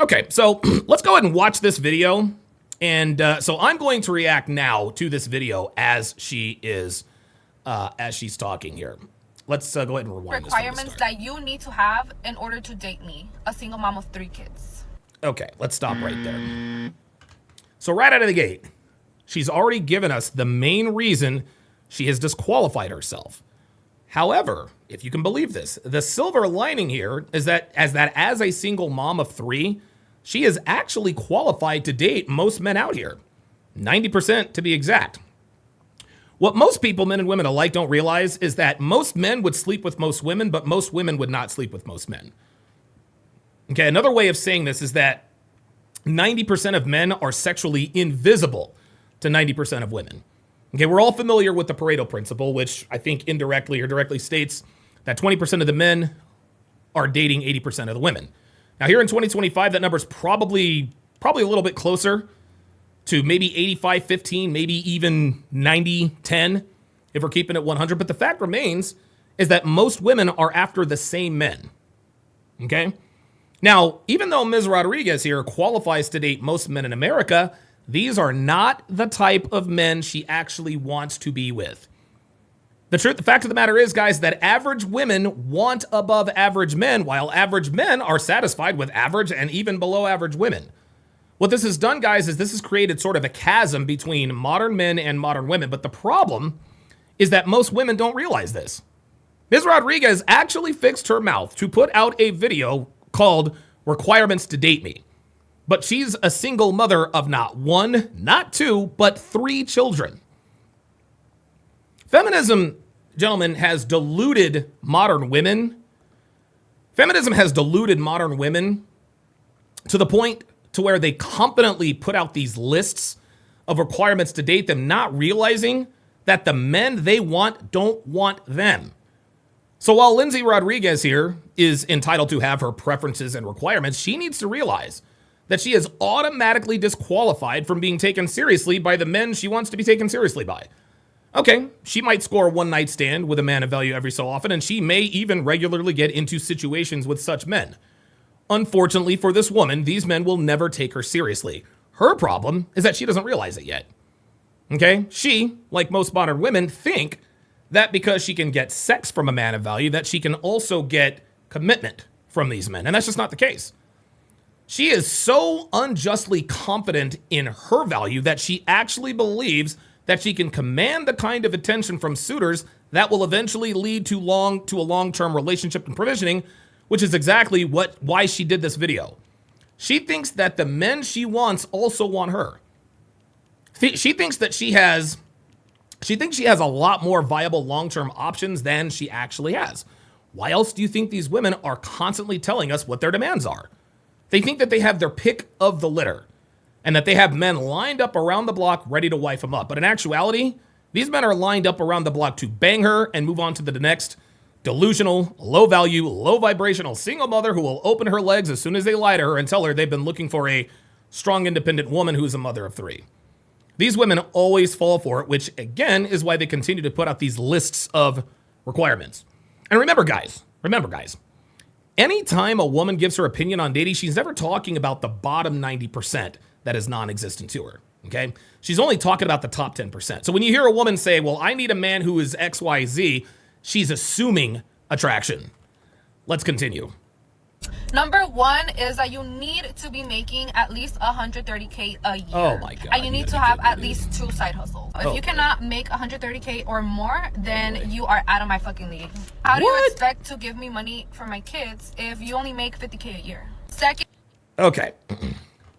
Okay, so let's go ahead and watch this video. And so I'm going to react now to this video as she's talking here. Let's go ahead and rewind requirements that you need to have in order to date me, a single mom of 3 kids. Okay, let's stop right there. So right out of the gate, she's already given us the main reason she has disqualified herself. However, if you can believe this, the silver lining here is that as a single mom of 3, she is actually qualified to date most men out here. 90% to be exact. What most people, men and women alike, don't realize is that most men would sleep with most women, but most women would not sleep with most men. Okay, another way of saying this is that 90% of men are sexually invisible to 90% of women. Okay, we're all familiar with the Pareto principle, which I think indirectly or directly states that 20% of the men are dating 80% of the women. Now, here in 2025, that number's probably a little bit closer to maybe 85-15, maybe even 90-10, if we're keeping it 100. But the fact remains is that most women are after the same men. Okay? Now, even though Ms. Rodriguez here qualifies to date most men in America, these are not the type of men she actually wants to be with. The fact of the matter is, guys, that average women want above average men, while average men are satisfied with average and even below average women. What this has done, guys, is this has created sort of a chasm between modern men and modern women. But the problem is that most women don't realize this. Ms. Rodriguez actually fixed her mouth to put out a video called Requirements to Date Me. But she's a single mother of not 1, not 2, but 3 children. Feminism, gentlemen, has deluded modern women. Feminism has deluded modern women to the point to where they confidently put out these lists of requirements to date them, not realizing that the men they want don't want them. So while Lindsay Rodriguez here is entitled to have her preferences and requirements, she needs to realize that she is automatically disqualified from being taken seriously by the men she wants to be taken seriously by. Okay, she might score a one-night stand with a man of value every so often, and she may even regularly get into situations with such men. Unfortunately for this woman, these men will never take her seriously. Her problem is that she doesn't realize it yet. Okay? She, like most modern women, think that because she can get sex from a man of value, that she can also get commitment from these men. And that's just not the case. She is so unjustly confident in her value that she actually believes that she can command the kind of attention from suitors that will eventually lead to a long-term relationship and provisioning, which is exactly why she did this video. She thinks that the men she wants also want her. She thinks that she has a lot more viable long-term options than she actually has. Why else do you think these women are constantly telling us what their demands are? They think that they have their pick of the litter and that they have men lined up around the block ready to wife them up. But in actuality, these men are lined up around the block to bang her and move on to the next delusional, low-value, low-vibrational single mother who will open her legs as soon as they lie to her and tell her they've been looking for a strong, independent woman who's a mother of 3. These women always fall for it, which, again, is why they continue to put out these lists of requirements. And remember, guys, anytime a woman gives her opinion on dating, she's never talking about the bottom 90% that is non-existent to her, okay? She's only talking about the top 10%. So when you hear a woman say, well, I need a man who is XYZ, she's assuming attraction. Let's continue. Number 1 is that you need to be making at least $130K a year. Oh my God. And you need to have at least 2 side hustles. If you cannot make $130K or more, then you are out of my fucking league. How do you expect to give me money for my kids if you only make $50K a year? Second. Okay.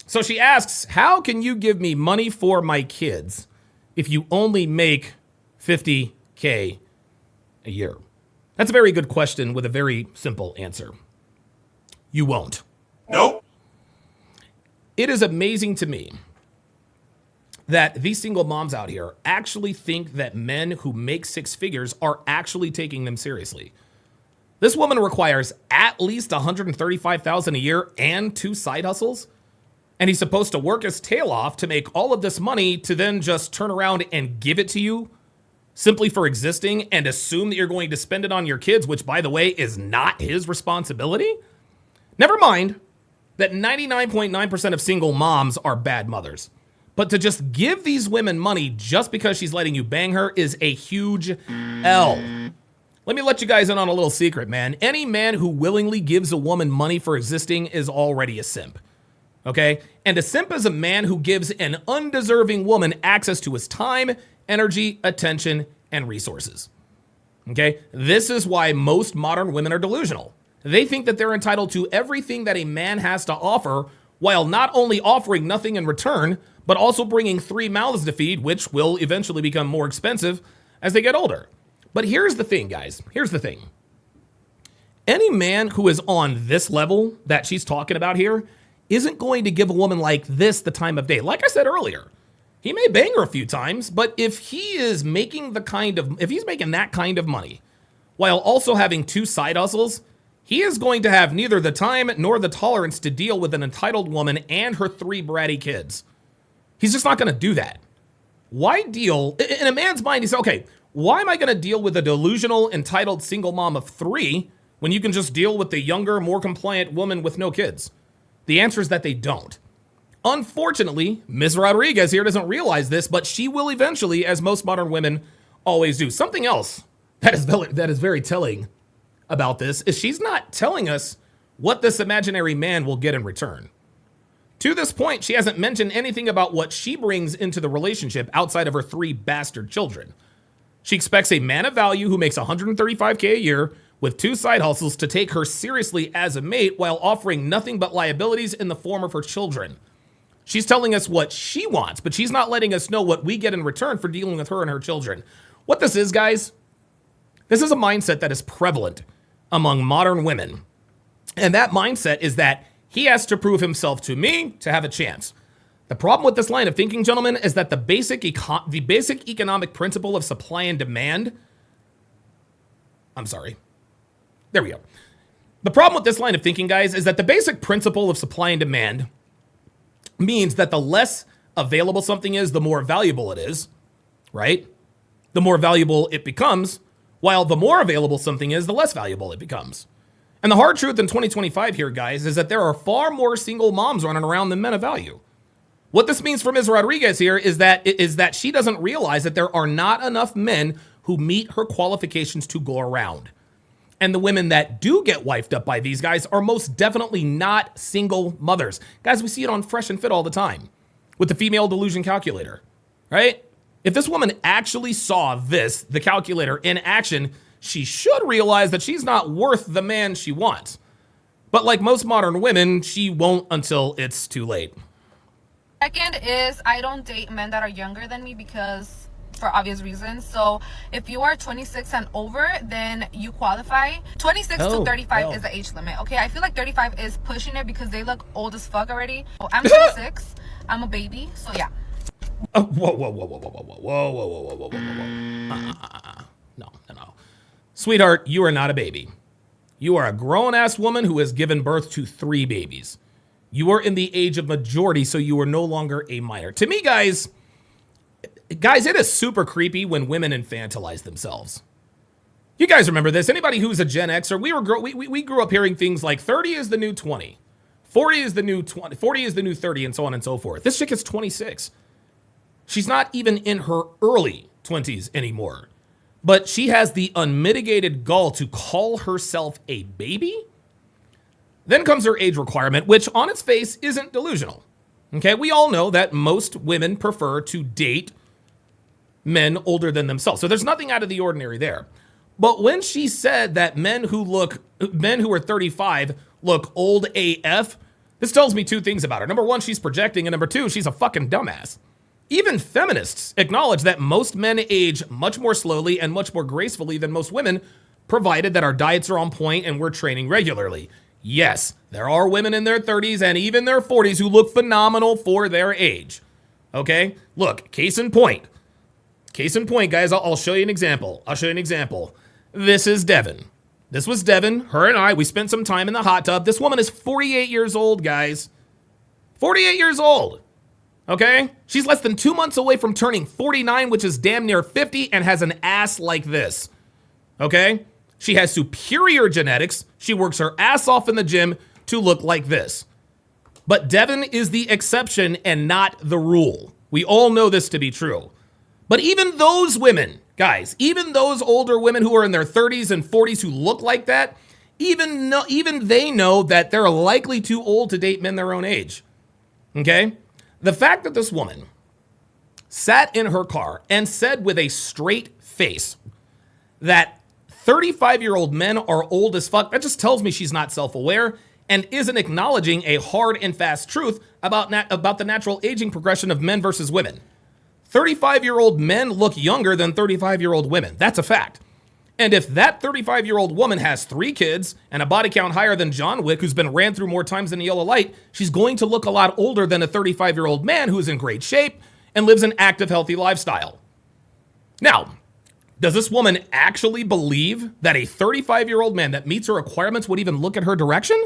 So she asks, how can you give me money for my kids if you only make $50K a year? That's a very good question with a very simple answer. You won't. Nope. It is amazing to me that these single moms out here actually think that men who make 6 figures are actually taking them seriously. This woman requires at least $135,000 a year and 2 side hustles, and he's supposed to work his tail off to make all of this money to then just turn around and give it to you simply for existing and assume that you're going to spend it on your kids, which, by the way, is not his responsibility. Never mind that 99.9% of single moms are bad mothers. But to just give these women money just because she's letting you bang her is a huge L. Let me let you guys in on a little secret, man. Any man who willingly gives a woman money for existing is already a simp. Okay? And a simp is a man who gives an undeserving woman access to his time, energy, attention, and resources. Okay? This is why most modern women are delusional. They think that they're entitled to everything that a man has to offer while not only offering nothing in return, but also bringing 3 mouths to feed, which will eventually become more expensive as they get older. But here's the thing, guys. Here's the thing. Any man who is on this level that she's talking about here isn't going to give a woman like this the time of day. Like I said earlier, he may bang her a few times, but if he's making that kind of money while also having 2 side hustles, he is going to have neither the time nor the tolerance to deal with an entitled woman and her 3 bratty kids. He's just not going to do that. Why deal? In a man's mind, he says, okay, why am I going to deal with a delusional, entitled single mom of 3 when you can just deal with the younger, more compliant woman with no kids? The answer is that they don't. Unfortunately, Ms. Rodriguez here doesn't realize this, but she will eventually, as most modern women always do. Something else that is very telling about this is she's not telling us what this imaginary man will get in return. To this point, she hasn't mentioned anything about what she brings into the relationship outside of her 3 bastard children. She expects a man of value who makes $135K a year with 2 side hustles to take her seriously as a mate while offering nothing but liabilities in the form of her children. She's telling us what she wants, but she's not letting us know what we get in return for dealing with her and her children. What this is, guys, this is a mindset that is prevalent among modern women. And that mindset is that he has to prove himself to me to have a chance. The problem with this line of thinking, gentlemen, is that the basic economic principle of supply and demand. There we go. The problem with this line of thinking, guys, is that the basic principle of supply and demand means that the less available something is, the more valuable it is, right? The more valuable it becomes, while the more available something is, the less valuable it becomes. And the hard truth in 2025 here, guys, is that there are far more single moms running around than men of value. What this means for Ms. Rodriguez here is that she doesn't realize that there are not enough men who meet her qualifications to go around. And the women that do get wifed up by these guys are most definitely not single mothers. Guys, we see it on Fresh and Fit all the time with the female delusion calculator, right? If this woman actually saw the calculator in action, she should realize that she's not worth the man she wants. But like most modern women, she won't until it's too late. Second is I don't date men that are younger than me because for obvious reasons. So if you are 26 and over, then you qualify. 26 to 35 is the age limit. Okay, I feel like 35 is pushing it because they look old as fuck already. Oh, I'm 26. I'm a baby. So yeah. Whoa. No. Sweetheart, you are not a baby. You are a grown-ass woman who has given birth to 3 babies. You are in the age of majority, so you are no longer a minor. To me, guys, it is super creepy when women infantilize themselves. You guys remember this? Anybody who's a Gen Xer, we grew up hearing things like 30 is the new 20, 40 is the new 20, 40 is the new 30, and so on and so forth. This chick is 26. She's not even in her early 20s anymore. But she has the unmitigated gall to call herself a baby? Then comes her age requirement, which on its face isn't delusional. Okay, we all know that most women prefer to date men older than themselves. So there's nothing out of the ordinary there. But when she said that men who are 35 look old AF, this tells me 2 things about her. Number 1, she's projecting, and number 2, she's a fucking dumbass. Even feminists acknowledge that most men age much more slowly and much more gracefully than most women, provided that our diets are on point and we're training regularly. Yes, there are women in their 30s and even their 40s who look phenomenal for their age. Okay? Look, case in point. Case in point, guys, I'll show you an example. This is Devin. This was Devin. Her and I, we spent some time in the hot tub. This woman is 48 years old, guys. 48 years old. Okay? She's less than 2 months away from turning 49, which is damn near 50, and has an ass like this. Okay? She has superior genetics. She works her ass off in the gym to look like this. But Devin is the exception and not the rule. We all know this to be true. But even those women, guys, even those older women who are in their 30s and 40s who look like that, even they know that they're likely too old to date men their own age. Okay? The fact that this woman sat in her car and said with a straight face that 35-year-old men are old as fuck, that just tells me she's not self-aware and isn't acknowledging a hard and fast truth about the natural aging progression of men versus women. 35-year-old men look younger than 35-year-old women. That's a fact. And if that 35-year-old woman has 3 kids and a body count higher than John Wick, who's been ran through more times than a yellow light, she's going to look a lot older than a 35-year-old man who's in great shape and lives an active, healthy lifestyle. Now, does this woman actually believe that a 35-year-old man that meets her requirements would even look at her direction?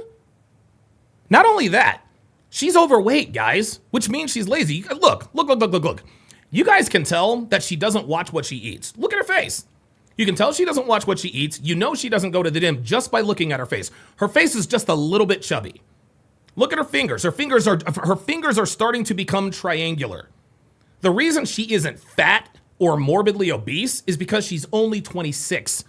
Not only that, she's overweight, guys, which means she's lazy. Look. You guys can tell that she doesn't watch what she eats. Look at her face. You can tell she doesn't watch what she eats. You know she doesn't go to the gym just by looking at her face. Her face is just a little bit chubby. Look at her fingers. Her fingers are starting to become triangular. The reason she isn't fat or morbidly obese is because she's only 26.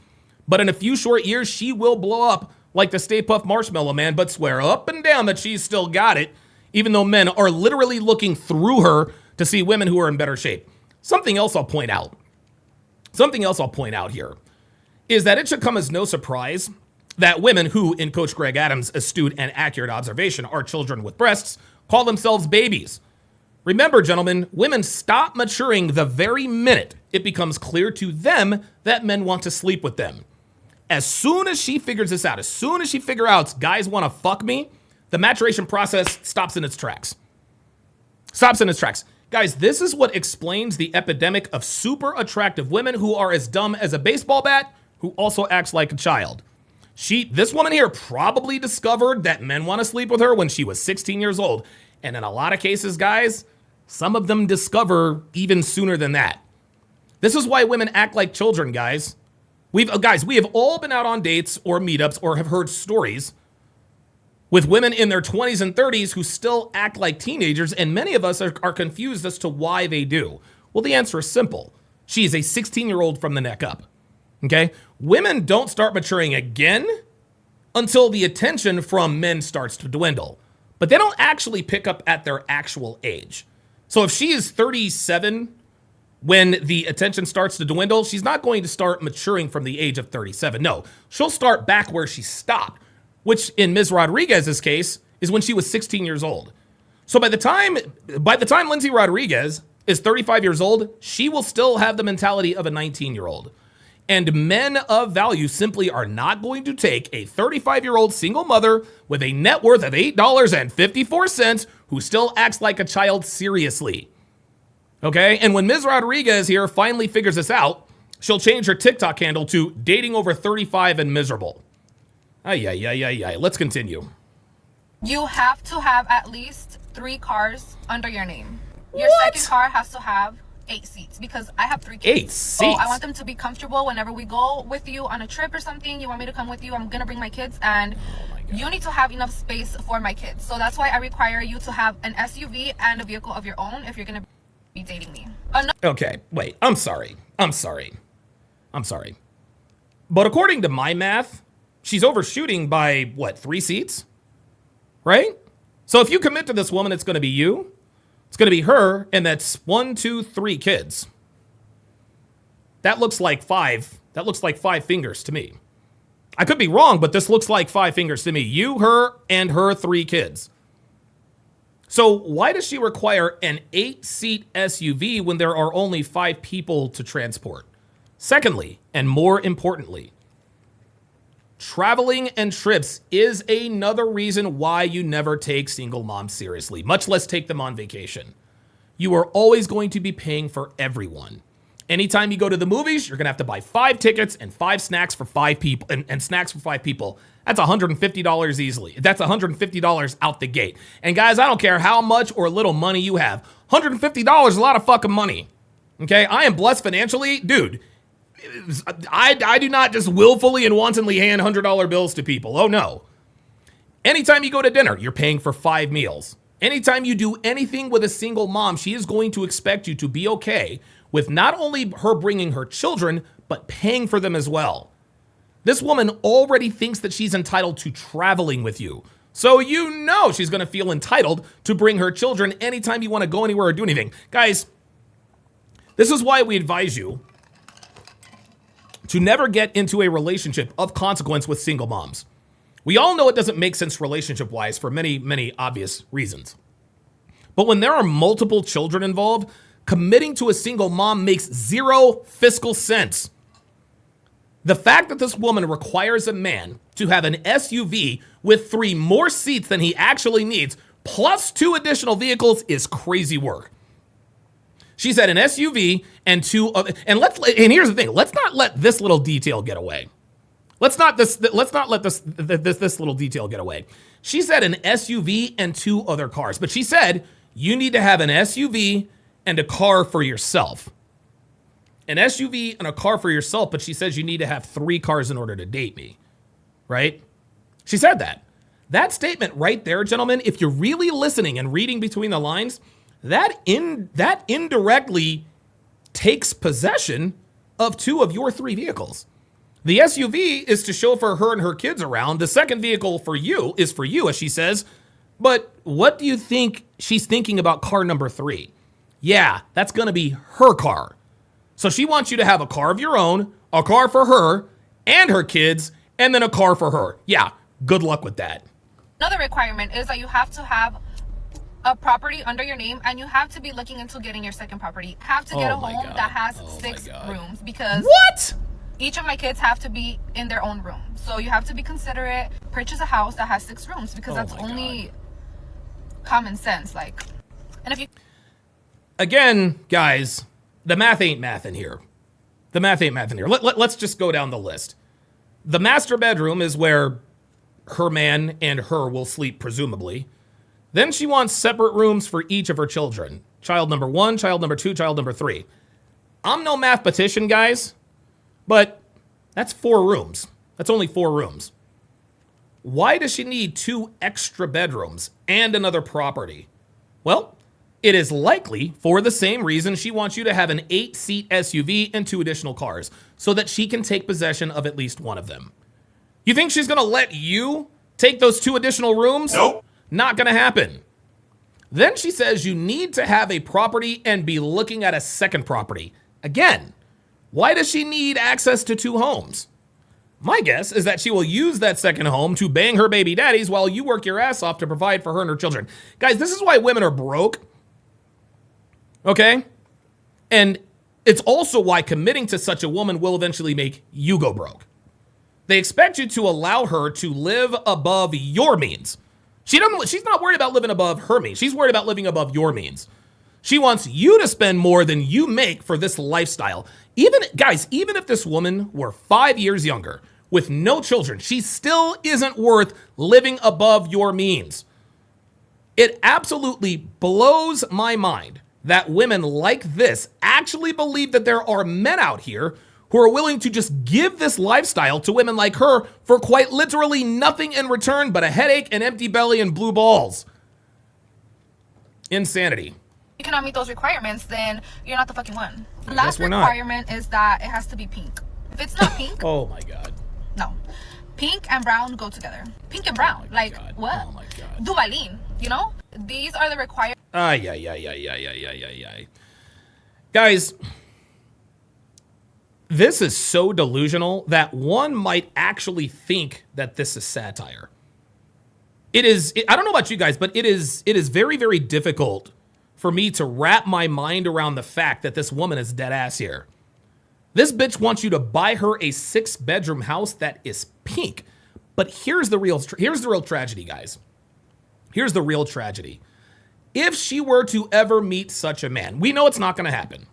But in a few short years, she will blow up like the Stay Puft Marshmallow Man, but swear up and down that she's still got it, even though men are literally looking through her to see women who are in better shape. Something else I'll point out here is that it should come as no surprise that women who, in Coach Greg Adams' astute and accurate observation, are children with breasts, call themselves babies. Remember, gentlemen, women stop maturing the very minute it becomes clear to them that men want to sleep with them. As soon as she figures this out, as soon as she figures out guys want to fuck me, the maturation process stops in its tracks. Guys, this is what explains the epidemic of super attractive women who are as dumb as a baseball bat, who also acts like a child. This woman here probably discovered that men want to sleep with her when she was 16 years old. And in a lot of cases, guys, some of them discover even sooner than that. This is why women act like children, guys. We have all been out on dates or meetups or have heard stories with women in their 20s and 30s who still act like teenagers, and many of us are confused as to why they do. Well, the answer is simple. She is a 16-year-old from the neck up, okay? Women don't start maturing again until the attention from men starts to dwindle, but they don't actually pick up at their actual age. So if she is 37 when the attention starts to dwindle, she's not going to start maturing from the age of 37. No, she'll start back where she stopped, which in Ms. Rodriguez's case is when she was 16 years old. So by the time Lindsay Rodriguez is 35 years old, she will still have the mentality of a 19-year-old. And men of value simply are not going to take a 35-year-old single mother with a net worth of $8.54 who still acts like a child seriously. Okay? And when Ms. Rodriguez here finally figures this out, she'll change her TikTok handle to dating over 35 and miserable. Ay. Let's continue. You have to have at least 3 cars under your name. Your second car has to have 8 seats because I have 3 kids. 8 seats? I want them to be comfortable whenever we go with you on a trip or something. You want me to come with you? I'm going to bring my kids, and you need to have enough space for my kids. So that's why I require you to have an SUV and a vehicle of your own if you're going to be dating me. Okay, wait. I'm sorry. But according to my math, she's overshooting by, 3 seats? Right? So if you commit to this woman, it's going to be you, it's going to be her, and that's 1, 2, 3 kids. That looks like 5. That looks like 5 fingers to me. I could be wrong, but this looks like 5 fingers to me. You, her, and her 3 kids. So why does she require an 8-seat SUV when there are only 5 people to transport? Secondly, and more importantly, traveling and trips is another reason why you never take single moms seriously, much less take them on vacation. You are always going to be paying for everyone. Anytime you go to the movies, you're going to have to buy 5 tickets and 5 snacks for 5 people and snacks for 5 people. That's $150 easily. That's $150 out the gate. And guys, I don't care how much or little money you have. $150 is a lot of fucking money. Okay? I am blessed financially. Dude, I do not just willfully and wantonly hand $100 bills to people. Oh no. Anytime you go to dinner, you're paying for 5 meals. Anytime you do anything with a single mom, she is going to expect you to be okay with not only her bringing her children, but paying for them as well. This woman already thinks that she's entitled to traveling with you. So you know she's going to feel entitled to bring her children anytime you want to go anywhere or do anything. Guys, this is why we advise you to never get into a relationship of consequence with single moms. We all know it doesn't make sense relationship-wise for many, many obvious reasons. But when there are multiple children involved, committing to a single mom makes zero fiscal sense. The fact that this woman requires a man to have an SUV with 3 more seats than he actually needs, plus 2 additional vehicles, is crazy work. She said an SUV and 2 and here's the thing, let's not let this little detail get away. Let's not let this little detail get away. She said an SUV and 2 other cars, but she said you need to have an SUV and a car for yourself. An SUV and a car for yourself, but she says you need to have 3 cars in order to date me, right? She said that. That statement right there, gentlemen, if you're really listening and reading between the lines, that indirectly takes possession of 2 of your 3 vehicles. The SUV is to chauffeur her and her kids around. The second vehicle for you is for you, as she says. But what do you think she's thinking about car number 3? Yeah, that's going to be her car. So she wants you to have a car of your own, a car for her and her kids, and then a car for her. Yeah, good luck with that. Another requirement is that you have to have a property under your name, and you have to be looking into getting your second property. Have to get a home that has 6 rooms, because what? Each of my kids have to be in their own room. So you have to be considerate. Purchase a house that has 6 rooms, because that's only common sense. Like, and if you again, guys, the math ain't mathin' here. The math ain't mathin' here. Let's just go down the list. The master bedroom is where her man and her will sleep, presumably. Then she wants separate rooms for each of her children. Child number 1, child number 2, child number 3. I'm no mathematician, guys, but that's 4 rooms. That's only 4 rooms. Why does she need 2 extra bedrooms and another property? Well, it is likely for the same reason she wants you to have an 8-seat SUV and 2 additional cars, so that she can take possession of at least one of them. You think she's going to let you take those 2 additional rooms? Nope. Not going to happen. Then she says you need to have a property and be looking at a second property. Again, why does she need access to 2 homes? My guess is that she will use that second home to bang her baby daddies while you work your ass off to provide for her and her children. Guys, this is why women are broke. Okay? And it's also why committing to such a woman will eventually make you go broke. They expect you to allow her to live above your means. She's not worried about living above her means. She's worried about living above your means. She wants you to spend more than you make for this lifestyle. Even if this woman were 5 years younger with no children, she still isn't worth living above your means. It absolutely blows my mind that women like this actually believe that there are men out here who are willing to just give this lifestyle to women like her for quite literally nothing in return but a headache, an empty belly, and blue balls. Insanity. You cannot meet those requirements, then you're not the fucking one. The last requirement is that it has to be pink. If it's not pink, oh my God. No. Pink and brown go together. Pink and brown. Like, God. what? Oh my God. Duvalin, you know? These are the requirements. Guys, this is so delusional that one might actually think that this is satire. I don't know about you guys, but it is very, very difficult for me to wrap my mind around the fact that this woman is dead ass here. This bitch wants you to buy her a 6-bedroom house that is pink. But here's the real tragedy, guys. Here's the real tragedy. If she were to ever meet such a man, we know it's not going to happen.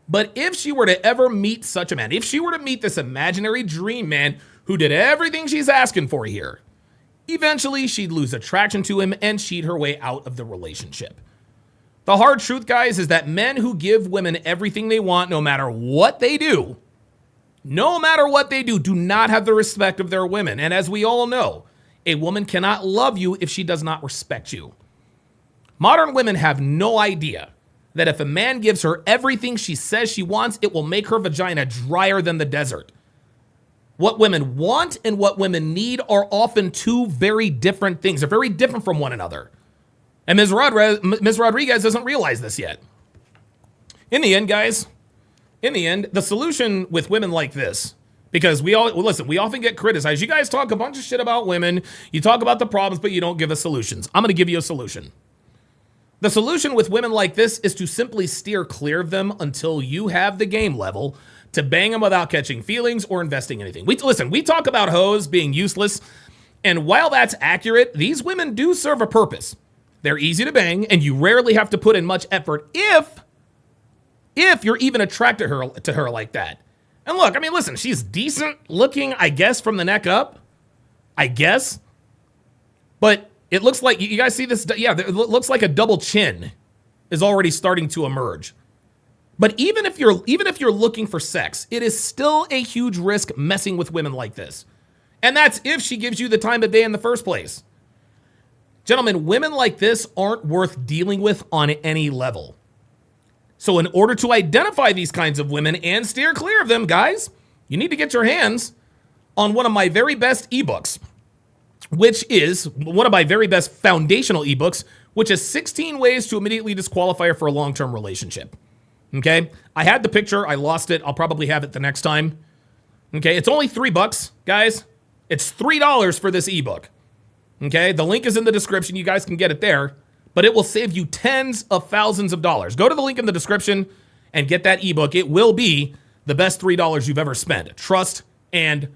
But if she were to ever meet such a man, if she were to meet this imaginary dream man who did everything she's asking for here, eventually she'd lose attraction to him and cheat her way out of the relationship. The hard truth, guys, is that men who give women everything they want, no matter what they do, do not have the respect of their women. And as we all know, A woman cannot love you if she does not respect you. Modern women have no idea that if a man gives her everything she says she wants, it will make her vagina drier than the desert. What women want and what women need are often two very different things. They're very different from one another. And Ms. Rodriguez doesn't realize this yet. In the end, guys, the solution with women like this, because we often get criticized. You guys talk a bunch of shit about women. You talk about the problems, but you don't give us solutions. I'm going to give you a solution. The solution with women like this is to simply steer clear of them until you have the game level to bang them without catching feelings or investing anything. We talk about hoes being useless, and while that's accurate, these women do serve a purpose. They're easy to bang, and you rarely have to put in much effort if you're even attracted to her like that. And look, I mean, listen, she's decent looking, I guess, from the neck up. I guess. But it looks like, you guys see this? Yeah, it looks like a double chin is already starting to emerge. But even if you're looking for sex, it is still a huge risk messing with women like this. And that's if she gives you the time of day in the first place. Gentlemen, women like this aren't worth dealing with on any level. So in order to identify these kinds of women and steer clear of them, guys, you need to get your hands on one of my very best ebooks, which is one of my very best foundational ebooks, which is 16 ways to immediately disqualify her for a long-term relationship. Okay? I had the picture. I lost it. I'll probably have it the next time. Okay? It's only $3, guys. It's $3 for this ebook. Okay? The link is in the description. You guys can get it there. But it will save you tens of thousands of dollars. Go to the link in the description and get that ebook. It will be the best $3 you've ever spent. Trust and